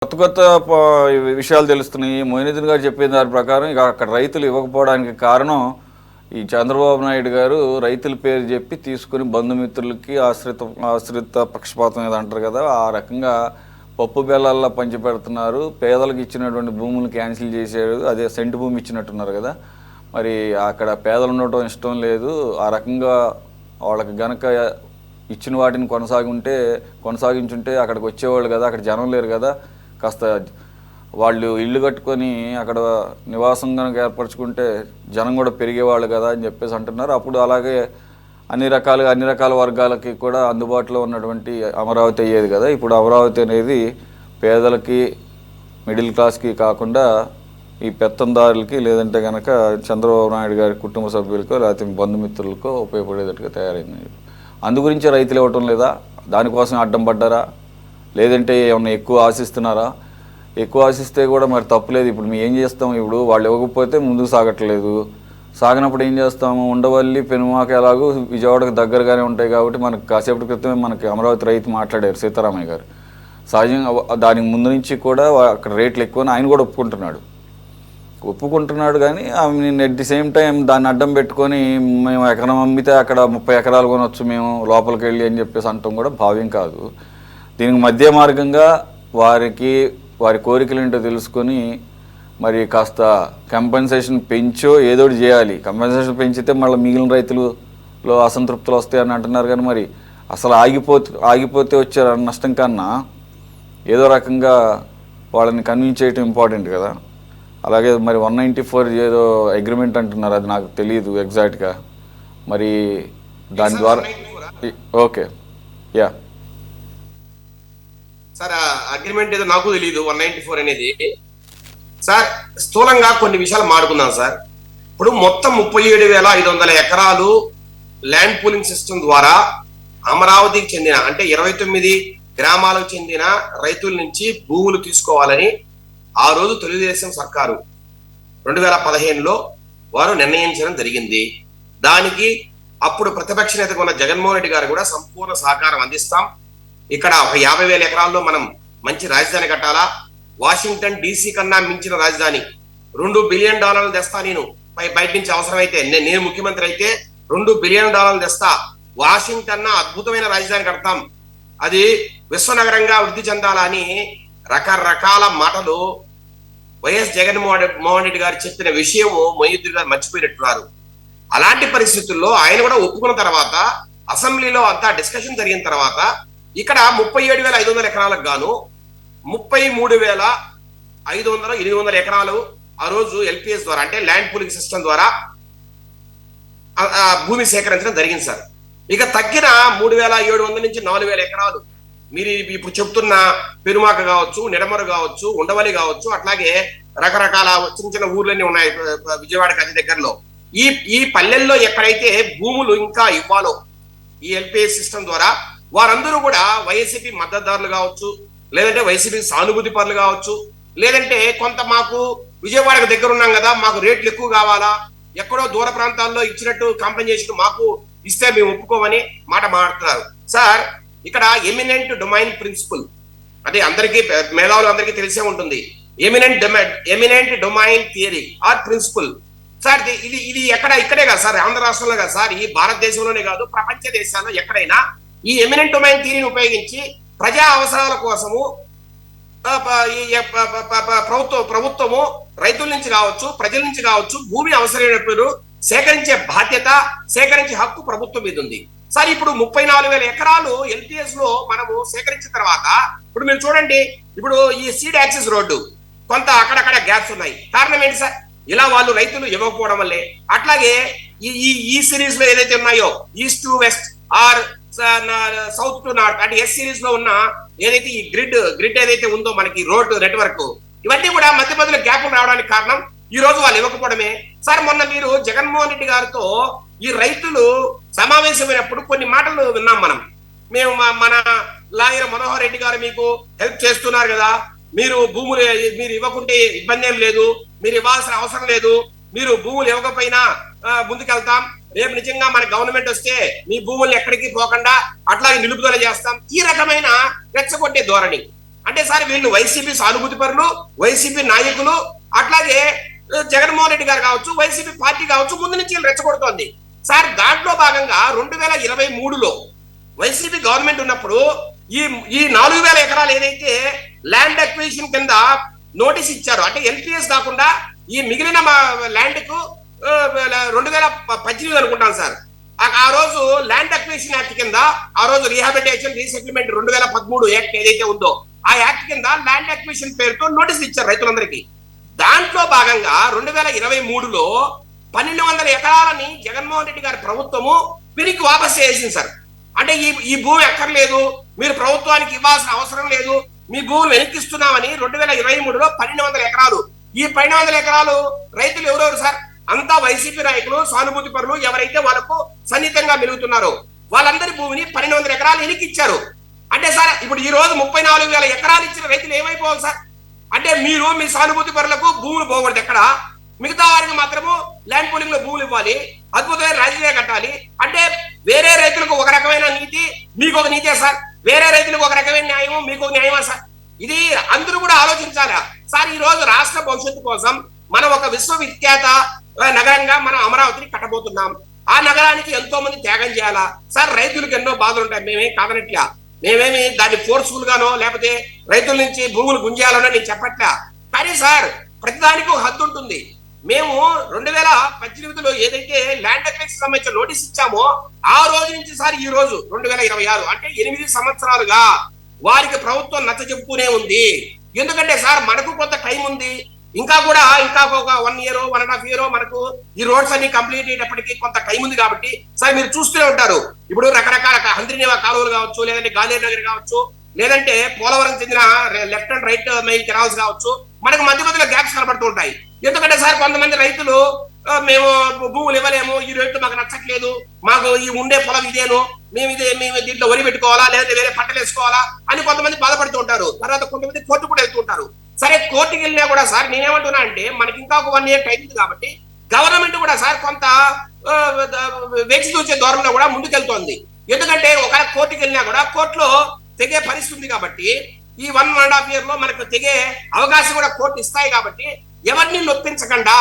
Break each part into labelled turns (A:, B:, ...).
A: కొత్త కొత్త విషయాలు తెలుస్తున్నాయి. మొయినుద్దీన్ గారు చెప్పిన దాని ప్రకారం ఇక అక్కడ రైతులు ఇవ్వకపోవడానికి కారణం ఈ చంద్రబాబు నాయుడు గారు రైతుల పేరు చెప్పి తీసుకుని బంధుమిత్రులకి ఆశ్రిత పక్షపాతం ఏదో అంటారు కదా, ఆ రకంగా పప్పు బెల్లాల్లో పంచిపెడుతున్నారు. పేదలకు ఇచ్చినటువంటి భూములు క్యాన్సిల్ చేశారు. అదే సెంటు భూమి ఇచ్చినట్టున్నారు కదా, మరి అక్కడ పేదలు ఉండటం ఇష్టం లేదు. ఆ రకంగా వాళ్ళకి గనక ఇచ్చిన వాటిని కొనసాగించుంటే అక్కడికి వచ్చేవాళ్ళు కదా, అక్కడ జనం లేరు కదా, కాస్త వాళ్ళు ఇల్లు కట్టుకొని అక్కడ నివాసం కనుక ఏర్పరచుకుంటే జనం కూడా పెరిగేవాళ్ళు కదా అని చెప్పేసి అంటున్నారు. అప్పుడు అలాగే అన్ని రకాల వర్గాలకి కూడా అందుబాటులో ఉన్నటువంటి అమరావతి అయ్యేది కదా. ఇప్పుడు అమరావతి అనేది పేదలకి, మిడిల్ క్లాస్కి కాకుండా ఈ పెత్తందారులకి, లేదంటే కనుక చంద్రబాబు నాయుడు గారి కుటుంబ సభ్యులకో లేకపోతే బంధుమిత్రులకో ఉపయోగపడేటట్టుగా తయారైంది. అందు గురించి రైతులు ఇవ్వటం లేదా, దానికోసం అడ్డం పడ్డారా, లేదంటే ఏమన్నా ఎక్కువ ఆశిస్తున్నారా? ఎక్కువ ఆశిస్తే కూడా మరి తప్పులేదు. ఇప్పుడు మేము ఏం చేస్తాం? ఇప్పుడు వాళ్ళు ఇవ్వకపోతే ముందుకు సాగట్లేదు. సాగినప్పుడు ఏం చేస్తాము? ఉండవల్లి, పెనుమాక ఎలాగూ విజయవాడకు దగ్గరగానే ఉంటాయి కాబట్టి మనకు కాసేపటి క్రితమే మనకి అమరావతి రైతు మాట్లాడారు సీతారామయ్య గారు. సహజంగా దానికి ముందు నుంచి కూడా అక్కడ రేట్లు ఎక్కువని ఆయన కూడా ఒప్పుకుంటున్నాడు. కానీ నేను అట్ ది సేమ్ టైం దాన్ని అడ్డం పెట్టుకొని మేము ఎకరం అమ్మితే అక్కడ 30 ఎకరాలు కొనవచ్చు మేము లోపలికి వెళ్ళి అని చెప్పేసి అంటాం కూడా భావ్యం కాదు. దీనికి మధ్య మార్గంగా వారి కోరికలు ఏంటో తెలుసుకొని మరి కాస్త కంపెన్సేషన్ పెంచో ఏదో ఒకటి చేయాలి. కంపెన్సేషన్ పెంచితే మళ్ళీ మిగిలిన రైతులలో అసంతృప్తులు వస్తాయని అంటున్నారు. కానీ మరి అసలు ఆగిపోతే వచ్చే నష్టం కన్నా ఏదో రకంగా వాళ్ళని కన్విన్స్ చేయటం ఇంపార్టెంట్ కదా. అలాగే మరి 194 ఏదో అగ్రిమెంట్ అంటున్నారు, అది నాకు తెలియదు ఎగ్జాక్ట్గా. మరి దాని ద్వారా ఓకే యా
B: సార్ అగ్రిమెంట్ ఏదో నాకు తెలియదు 194 అనేది. సార్ స్థూలంగా కొన్ని విషయాలు మాడుకుందాం సార్. ఇప్పుడు మొత్తం 37,500 ఎకరాలు ల్యాండ్ పూలింగ్ సిస్టమ్ ద్వారా అమరావతికి చెందిన అంటే 29 గ్రామాలకు చెందిన రైతుల నుంచి భూములు తీసుకోవాలని ఆ రోజు తెలుగుదేశం సర్కారు 2015లో వారు నిర్ణయించడం జరిగింది. దానికి అప్పుడు ప్రతిపక్ష నేతగా ఉన్న జగన్మోహన్ రెడ్డి గారు కూడా సంపూర్ణ సహకారం అందిస్తాం. ఇక్కడ ఒక 50,000 ఎకరాల్లో మనం మంచి రాజధాని కట్టాలా, వాషింగ్టన్ DC కన్నా మించిన రాజధాని, $2 బిలియన్ తెస్తా నేను బయట నుంచి అవసరమైతే, నేను ముఖ్యమంత్రి అయితే $2 బిలియన్ తెస్తా, వాషింగ్టన్ అద్భుతమైన రాజధాని కడతాం, అది విశ్వనగరంగా వృద్ధి చెందాలా అని రకరకాల మాటలు వైఎస్ జగన్మోహన్ రెడ్డి గారు చెప్పిన విషయము మొయినుద్దీన్ గారు మర్చిపోయినట్టున్నారు. అలాంటి పరిస్థితుల్లో ఆయన కూడా ఒప్పుకున్న తర్వాత అసెంబ్లీలో అంతా డిస్కషన్ జరిగిన తర్వాత ఇక్కడ 37,500 ఎకరాలకు గాను 33,500 ఎకరాలు ఆ రోజు LPS ద్వారా అంటే ల్యాండ్ పూలింగ్ సిస్టమ్ ద్వారా భూమి సేకరించడం జరిగింది సార్. ఇక తగ్గిన 3,700 నుంచి 4,000 ఎకరాలు మీరు ఇప్పుడు చెప్తున్న పెరుమాక కావచ్చు, నిడమరు కావచ్చు, ఉండవల్లి కావచ్చు, అట్లాగే రకరకాల చిన్న చిన్న ఊర్లన్నీ ఉన్నాయి విజయవాడకి అతి దగ్గరలో. ఈ పల్లెల్లో ఎక్కడైతే భూములు ఇంకా ఇవ్వాలో ఈ LPS సిస్టమ్ ద్వారా వారందరూ కూడా వైసీపీ మద్దతుదారులు కావచ్చు, లేదంటే వైసీపీ సానుభూతి పరులు కావచ్చు, లేదంటే కొంత మాకు విజయవాడకు దగ్గర ఉన్నాం కదా మాకు రేట్లు ఎక్కువ కావాలా, ఎక్కడో దూర ప్రాంతాల్లో ఇచ్చినట్టు కాంపెన్సేషన్ మాకు ఇస్తే మేము ఒప్పుకోమని మాట మాట్లాడుతున్నారు. సార్ ఇక్కడ ఎమినెంట్ డొమైన్ ప్రిన్సిపల్ అంటే అందరికీ మేధావులు అందరికీ తెలిసే ఉంటుంది. Eminent domain theory or principle sir ఇది ఇక్కడే కాదు సార్, ఆంధ్ర రాష్ట్రంలో కాదు సార్, ఈ భారతదేశంలోనే కాదు ప్రపంచ దేశాల్లో ఎక్కడైనా ఈ ఎమినెంట్ డొమైన్ థియరీని ఉపయోగించి ప్రజా అవసరాల కోసము ప్రభుత్వము రైతుల నుంచి కావచ్చు, ప్రజల నుంచి కావచ్చు భూమి అవసరమైనప్పుడు సేకరించే బాధ్యత, సేకరించే హక్కు ప్రభుత్వం మీద ఉంది సార్. ఇప్పుడు 34,000 ఎకరాలు LPS లో మనము సేకరించిన తర్వాత ఇప్పుడు మీరు చూడండి, ఇప్పుడు ఈ సీడ్ యాక్సెస్ రోడ్డు కొంత అక్కడక్కడ గ్యాప్స్ ఉన్నాయి. కారణం ఏంటి సార్? ఇలా వాళ్ళు రైతులు ఇవ్వకపోవడం వల్లే. అట్లాగే ఈ సిరీస్ లో ఏదైతే ఉన్నాయో east to west are south to north అంటే S సిరీస్ లో ఉన్న ఏదైతే ఈ గ్రిడ్ ఏదైతే ఉందో మనకి రోడ్ నెట్వర్క్, ఇవన్నీ కూడా మధ్య మధ్యలో గ్యాప్లు రావడానికి కారణం ఈ రోజు వాళ్ళు ఇవ్వకపోవడమే సార్. మొన్న మీరు జగన్మోహన్ రెడ్డి గారితో ఈ రైతులు సమావేశమైనప్పుడు కొన్ని మాటలు విన్నాం మనం. మేము మన లాయర్ మనోహర్ రెడ్డి గారు మీకు హెల్ప్ చేస్తున్నారు కదా, మీరు భూములు మీరు ఇవ్వకుంటే ఇబ్బంది ఏం లేదు, మీరు ఇవ్వాల్సిన అవసరం లేదు, మీరు భూములు ఇవ్వకపోయినా ముందుకెళ్తాం, రేపు నిజంగా మన గవర్నమెంట్ వస్తే మీ భూములు ఎక్కడికి పోకుండా అట్లాగే నిలుపుదల చేస్తాం, ఈ రకమైన రెచ్చగొట్టే ధోరణి. అంటే సార్ వీళ్ళు వైసీపీ సానుభూతి పరులు, వైసీపీ నాయకులు, అట్లాగే జగన్మోహన్ రెడ్డి గారు కావచ్చు, వైసీపీ పార్టీ కావచ్చు, ముందు నుంచి వీళ్ళు రెచ్చగొడుతోంది సార్. దాంట్లో భాగంగా 2023లో వైసీపీ గవర్నమెంట్ ఉన్నప్పుడు ఈ 4000 ఎకరాలు ఏదైతే ల్యాండ్ అక్విజిషన్ కింద నోటీస్ ఇచ్చారో, అంటే ఎల్పిఎస్ కాకుండా ఈ మిగిలిన ల్యాండ్ కు 2018 అనుకుంటాను సార్, ఆ రోజు ల్యాండ్ అక్విజిషన్ యాక్ట్ కింద, ఆ రోజు రీహాబిలిటేషన్ రీసెటిల్మెంట్ 2013 యాక్ట్ ఏదైతే ఉందో ఆ యాక్ట్ కింద ల్యాండ్ అక్విజిషన్ పేరుతో నోటీసులు ఇచ్చారు రైతులందరికీ. దాంట్లో భాగంగా 2023లో 1200 ఎకరాలని జగన్మోహన్ రెడ్డి గారి ప్రభుత్వము వీరికి వాపస్ చేసింది సార్. అంటే ఈ భూమి ఎక్కర్లేదు, మీరు ప్రభుత్వానికి ఇవ్వాల్సిన అవసరం లేదు, మీ భూములు వెనక్కిస్తున్నామని 2023లో 1200 ఎకరాలు. ఈ 1200 ఎకరాలు రైతులు ఎవరెవరు సార్? అంతా వైసీపీ నాయకులు, సానుభూతి పరులు, ఎవరైతే వాళ్ళకు సన్నిహితంగా మెలుగుతున్నారో వాళ్ళందరి భూమిని 1200 ఎకరాలు వెనక్కిచ్చారు. అంటే సార్ ఇప్పుడు ఈ రోజు 34,000 ఎకరాలు ఇచ్చిన రైతులు ఏమైపోవాలి సార్? అంటే మీరు మీ సానుభూతి పరులకు భూములు పోకూడదు ఎక్కడ, మిగతా వారికి మాత్రము ల్యాండ్ పూలింగ్ లో భూములు ఇవ్వాలి, అద్భుతమైన రాజకీయ కట్టాలి. అంటే వేరే రైతులకు ఒక రకమైన నీతి, మీకు ఒక నీతే సార్. వేరే రైతులకు ఒక రకమైన న్యాయము, మీకు ఒక న్యాయమా సార్? ఇది అందరూ కూడా ఆలోచించాలా సార్. ఈ రోజు రాష్ట్ర భవిష్యత్తు కోసం మనం ఒక విశ్వవిఖ్యాత నగరంగా మనం అమరావతిని కట్టబోతున్నాం. ఆ నగరానికి ఎంతో మంది త్యాగం చేయాలా సార్. రైతులకు ఎన్నో బాధలు ఉంటాయి, మేమేం కాదనట్లా, మేమేమి దాన్ని ఫోర్స్ఫుల్ గానో లేకపోతే రైతుల నుంచి భూములు గుంజేయాలనో నేను చెప్పట్లా. కానీ సార్ ప్రతిదానికి ఒక హద్దు ఉంటుంది. మేము 2018లో ఏదైతే ల్యాండ్ అక్విజిషన్ సంబంధించిన నోటీస్ ఇచ్చామో ఆ రోజు నుంచి సార్ ఈ రోజు 2026 అంటే 8 సంవత్సరాలుగా వారికి ప్రభుత్వం నచ్చ చెప్పుతూనే ఉంది. ఎందుకంటే సార్ మనకు కొంత టైం ఉంది, ఇంకా ఒక 1 year 1.5 year మనకు ఈ రోడ్స్ అన్ని కంప్లీట్ అయ్యేటప్పటికి కొంత టైం ఉంది. కాబట్టి సార్ మీరు చూస్తూనే ఉంటారు, ఇప్పుడు రకరకాల హంద్రీనేవా కాలువలు కావచ్చు, లేదంటే గాలేరు నగర్ కావచ్చు, లేదంటే పోలవరం చెందిన left and right main canals కావచ్చు, మనకు మధ్య మధ్యలో గ్యాప్స్ కనబడుతూ ఉంటాయి. ఎందుకంటే సార్ కొంతమంది రైతులు మేము భూములు ఇవ్వలేము, ఈ రేట్లు మాకు నచ్చట్లేదు, మాకు ఈ ఉండే పొలం ఇదేను, మేము దీంట్లో వరి పెట్టుకోవాలా లేదంటే వేరే పంటలు వేసుకోవాలా అని కొంతమంది బాధపడుతూ ఉంటారు. తర్వాత కొంతమంది కోర్టు కూడా వెళ్తూ ఉంటారు. సరే కోర్టుకి వెళ్ళినా కూడా సార్ నేనేమంటున్నా అంటే మనకి ఇంకా ఒక 1 year టైం ఉంది కాబట్టి గవర్నమెంట్ కూడా సార్ కొంత వేచి చూసే ధోరణిలో కూడా ముందుకెళ్తోంది. ఎందుకంటే ఒక కోర్టుకి వెళ్ళినా కూడా కోర్టులో తెగే పరిస్థితి ఉంది కాబట్టి ఈ 1.5 year లో మనకు తెగే అవకాశం కూడా కోర్టు ఇస్తాయి. కాబట్టి ఎవరిని నొప్పించకుండా,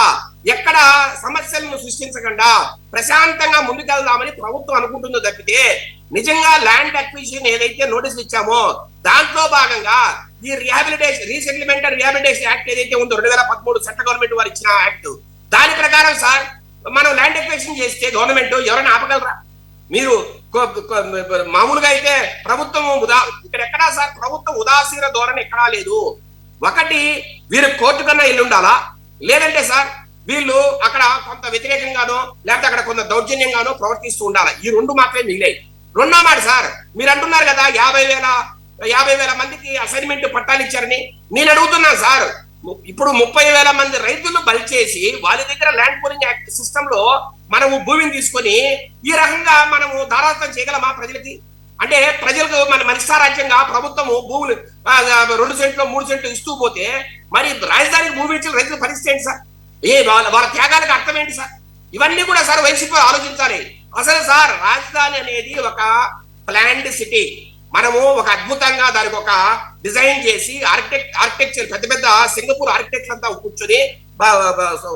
B: ఎక్కడ సమస్యలను సృష్టించకుండా ప్రశాంతంగా ముందుకెళ్దామని ప్రభుత్వం అనుకుంటుందో తప్పితే నిజంగా ల్యాండ్ అక్విజిషన్ ఏదైతే నోటీసులు ఇచ్చామో దాంట్లో భాగంగా ఈ రీసెటిల్మెంట్ అండ్ రీహాబిలిటేషన్ యాక్ట్ ఏదైతే ఉందో 2013 సెంట్రల్ గవర్నమెంట్ వారు ఇచ్చిన యాక్ట్, దాని ప్రకారం సార్ మనం ల్యాండ్ అక్విజిషన్ చేస్తే గవర్నమెంట్ ఎవరైనా ఆపగలరా? మీరు మామూలుగా అయితే ప్రభుత్వం ఇక్కడ ఎక్కడా సార్ ప్రభుత్వం ఉదాసీన ధోరణి ఎక్కడా లేదు. ఒకటి వీరు కోర్టు కన్నా ఇల్లు ఉండాలా, లేదంటే సార్ వీళ్ళు అక్కడ కొంత వ్యతిరేకంగానో లేకపోతే అక్కడ కొంత దౌర్జన్యంగానో ప్రవర్తిస్తూ ఉండాలా. ఈ 2 మాత్రమే మిగిలాయి. రెండో మాట సార్ మీరు అంటున్నారు కదా 50,000 మందికి అసైన్మెంట్ పట్టాలు ఇచ్చారని. నేను అడుగుతున్నాను సార్, ఇప్పుడు 30,000 మంది రైతులు బలి చేసి వాళ్ళ దగ్గర ల్యాండ్ పూలింగ్ యాక్ట్ సిస్టమ్ లో మనము భూమిని తీసుకొని ఈ రకంగా మనము ధారాళం చేయగలమా ప్రజలకి? అంటే ప్రజలకు మన ఇష్టారాజ్యంగా ప్రభుత్వము భూములు 2 సెంట్లు 3 సెంట్లు ఇస్తూ పోతే మరి రాజధానికి భూమి ఇచ్చిన రైతుల పరిస్థితి ఏంటి సార్? వాళ్ళ త్యాగాలకు అర్థం ఏంటి సార్? ఇవన్నీ కూడా సార్ వైసీపీ ఆలోచించాలి. అసలు సార్ రాజధాని అనేది ఒక ప్లాన్డ్ సిటీ. మనము ఒక అద్భుతంగా దానికి ఒక డిజైన్ చేసి ఆర్కిటెక్చర్ పెద్ద సింగపూర్ ఆర్కిటెక్చర్ అంతా కూర్చొని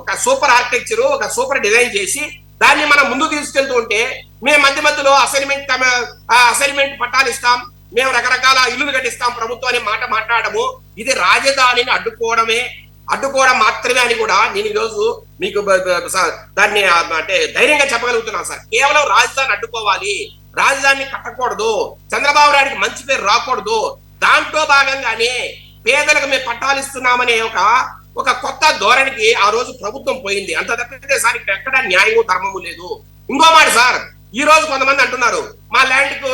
B: ఒక సూపర్ ఆర్కిటెక్చర్ ఒక సూపర్ డిజైన్ చేసి దాన్ని మనం ముందుకు తీసుకెళ్తూ ఉంటే మేము మధ్యలో అసైన్మెంట్ పట్టాలు ఇస్తాం, మేము రకరకాల ఇల్లులు కట్టిస్తాం ప్రభుత్వాన్ని మాట్లాడము, ఇది రాజధానిని అడ్డుకోవడం మాత్రమే అని కూడా నేను ఈరోజు మీకు దాన్ని అంటే ధైర్యంగా చెప్పగలుగుతున్నాను సార్. కేవలం రాజధాని అడ్డుకోవాలి, రాజధానిని కట్టకూడదు, చంద్రబాబు నాయుడికి మంచి పేరు రాకూడదు, దాంట్లో భాగంగానే పేదలకు మేము పట్టాలు ఇస్తున్నామనే ఒక కొత్త ధోరణికి ఆ రోజు ప్రభుత్వం పోయింది. అంత తప్పితే సార్ ఇక్కడ ఎక్కడ న్యాయము ధర్మము లేదు. ఇంకో మాట సార్, ఈ రోజు కొంతమంది అంటున్నారు మా ల్యాండ్ కు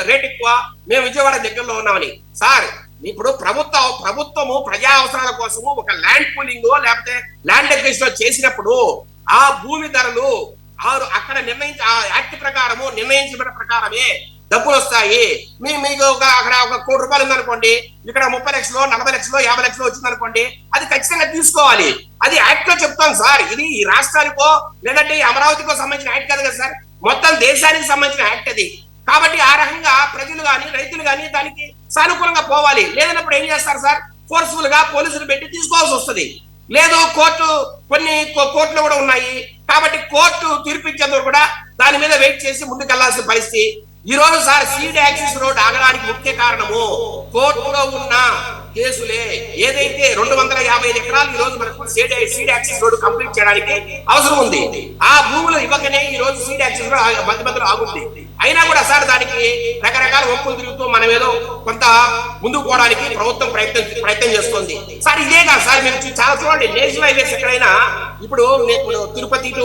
B: రేట్ ఎక్కువ, మేము విజయవాడ దగ్గరలో ఉన్నామని. సార్ ఇప్పుడు ప్రభుత్వము ప్రజా అవసరాల కోసము ఒక ల్యాండ్ పూలింగ్ లేకపోతే ల్యాండ్ అక్విజిషన్ చేసినప్పుడు ఆ భూమి ధరలు అక్కడ ఆ యాక్ట్ ప్రకారము నిర్ణయించిన ప్రకారమే డబ్బులు వస్తాయి. మీకు అక్కడ ఒక 1 కోటి రూపాయలు ఉందనుకోండి, ఇక్కడ 30 లక్షలు 40 లక్షలు 50 లక్షలు వచ్చిందనుకోండి, అది ఖచ్చితంగా తీసుకోవాలి. అది యాక్ట్ లో చెప్తాం సార్. ఇది ఈ రాష్ట్రానికో లేదంటే ఈ అమరావతికో సంబంధించిన యాక్ట్ కాదు కదా సార్, మొత్తం దేశానికి సంబంధించిన యాక్ట్ అది. కాబట్టి ఆ రకంగా ప్రజలు కానీ రైతులు కానీ దానికి సానుకూలంగా పోవాలి. లేదన్నప్పుడు ఏం చేస్తారు సార్, ఫోర్స్ఫుల్ గా పోలీసులు పెట్టి తీసుకోవాల్సి వస్తుంది. లేదు కొన్ని కోర్టులు కూడా ఉన్నాయి కాబట్టి కోర్టు తీర్పిచ్చేందుకు కూడా దాని మీద వెయిట్ చేసి ముందుకెళ్లాల్సిన పరిస్థితి. ఈ రోజు సార్ సీడ్ యాక్సిస్ రోడ్ ఆగడానికి ముఖ్య కారణము కోర్టులో ఉన్న కేసులే. ఏదైతే 255 ఎకరాలు ఈ రోజు మనకు సీడ్ యాక్సిస్ రోడ్ కంప్లీట్ చేయడానికి అవసరం ఉంది. ఆ భూములు ఇవ్వకనే ఈ రోజు సీడ్ యాక్సిస్ రోడ్ మధ్య ఆగుంది. అయినా కూడా సార్ దానికి రకరకాల ఒప్పులు తిరుగుతూ మనం ఏదో కొంత ముందుకు పోవడానికి ప్రభుత్వం ప్రయత్నం చేస్తుంది సార్. ఇదే కాదు సార్, మీరు చాలా చూడండి, నేషనల్ హైవేస్ ఎక్కడైనా ఇప్పుడు తిరుపతి టు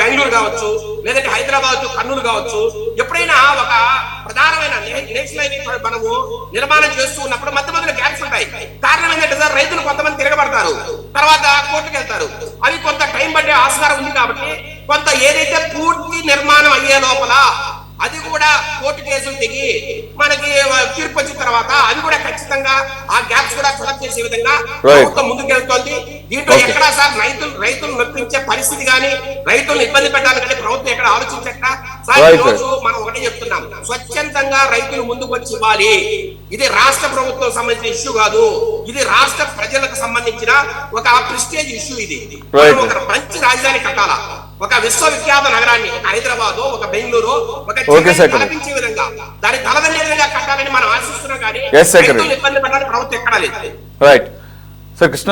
B: బెంగళూరు కావచ్చు, లేదంటే హైదరాబాద్ టు కర్నూలు కావచ్చు, ఎప్పుడైనా ఒక ప్రధానమైన నేషనల్ హైవే మనము నిర్మాణం చేస్తూ ఉన్నప్పుడు మధ్య గ్యాప్స్ ఉంటాయి. కారణం ఏంటంటే సార్, రైతులు కొంతమంది తిరగబడతారు, తర్వాత కోర్టుకు వెళ్తారు. అవి కొంత టైం పట్టే ఆస్కారం ఉంది కాబట్టి కొంత ఏదైతే పూర్తి నిర్మాణం అయ్యే లోపల అది కూడా కోర్టు కేసులు దిగి మనకి తీర్పు వచ్చిన తర్వాత అవి కూడా ఖచ్చితంగా ఆ గ్యాప్స్ కూడా ఫిలప్ చేసే విధంగా ప్రభుత్వం ముందుకెళ్తోంది. దీంట్లో ఎక్కడా సార్ రైతులు నొప్పించే పరిస్థితి కానీ రైతులను ఇబ్బంది పెట్టాలి కానీ ప్రభుత్వం ఎక్కడ ఆలోచించక సార్ ఈ రోజు మనం ఒకటే చెప్తున్నాం, స్వచ్ఛందంగా రైతులు ముందుకు వచ్చి ఇవ్వాలి. ఇది రాష్ట్ర ప్రభుత్వం సంబంధించిన ఇష్యూ కాదు, ఇది రాష్ట్ర ప్రజలకు సంబంధించిన ఒక ప్రెస్టేజ్ ఇష్యూ. ఇది ఒక మంచి రాజధాని కట్టాలా, ఒక విశ్వవిఖ్యాత నగరాన్ని, ఒక హైదరాబాద్, ఒక బెంగళూరు, ఒక తలపించే విధంగా దాని తలదన్నే విధంగా కట్టాలని మనం ఆశిస్తున్నాం కానీ ఇబ్బంది పెట్టాలని ప్రభుత్వం ఎక్కడా లేదు.
A: Right sir Krishna.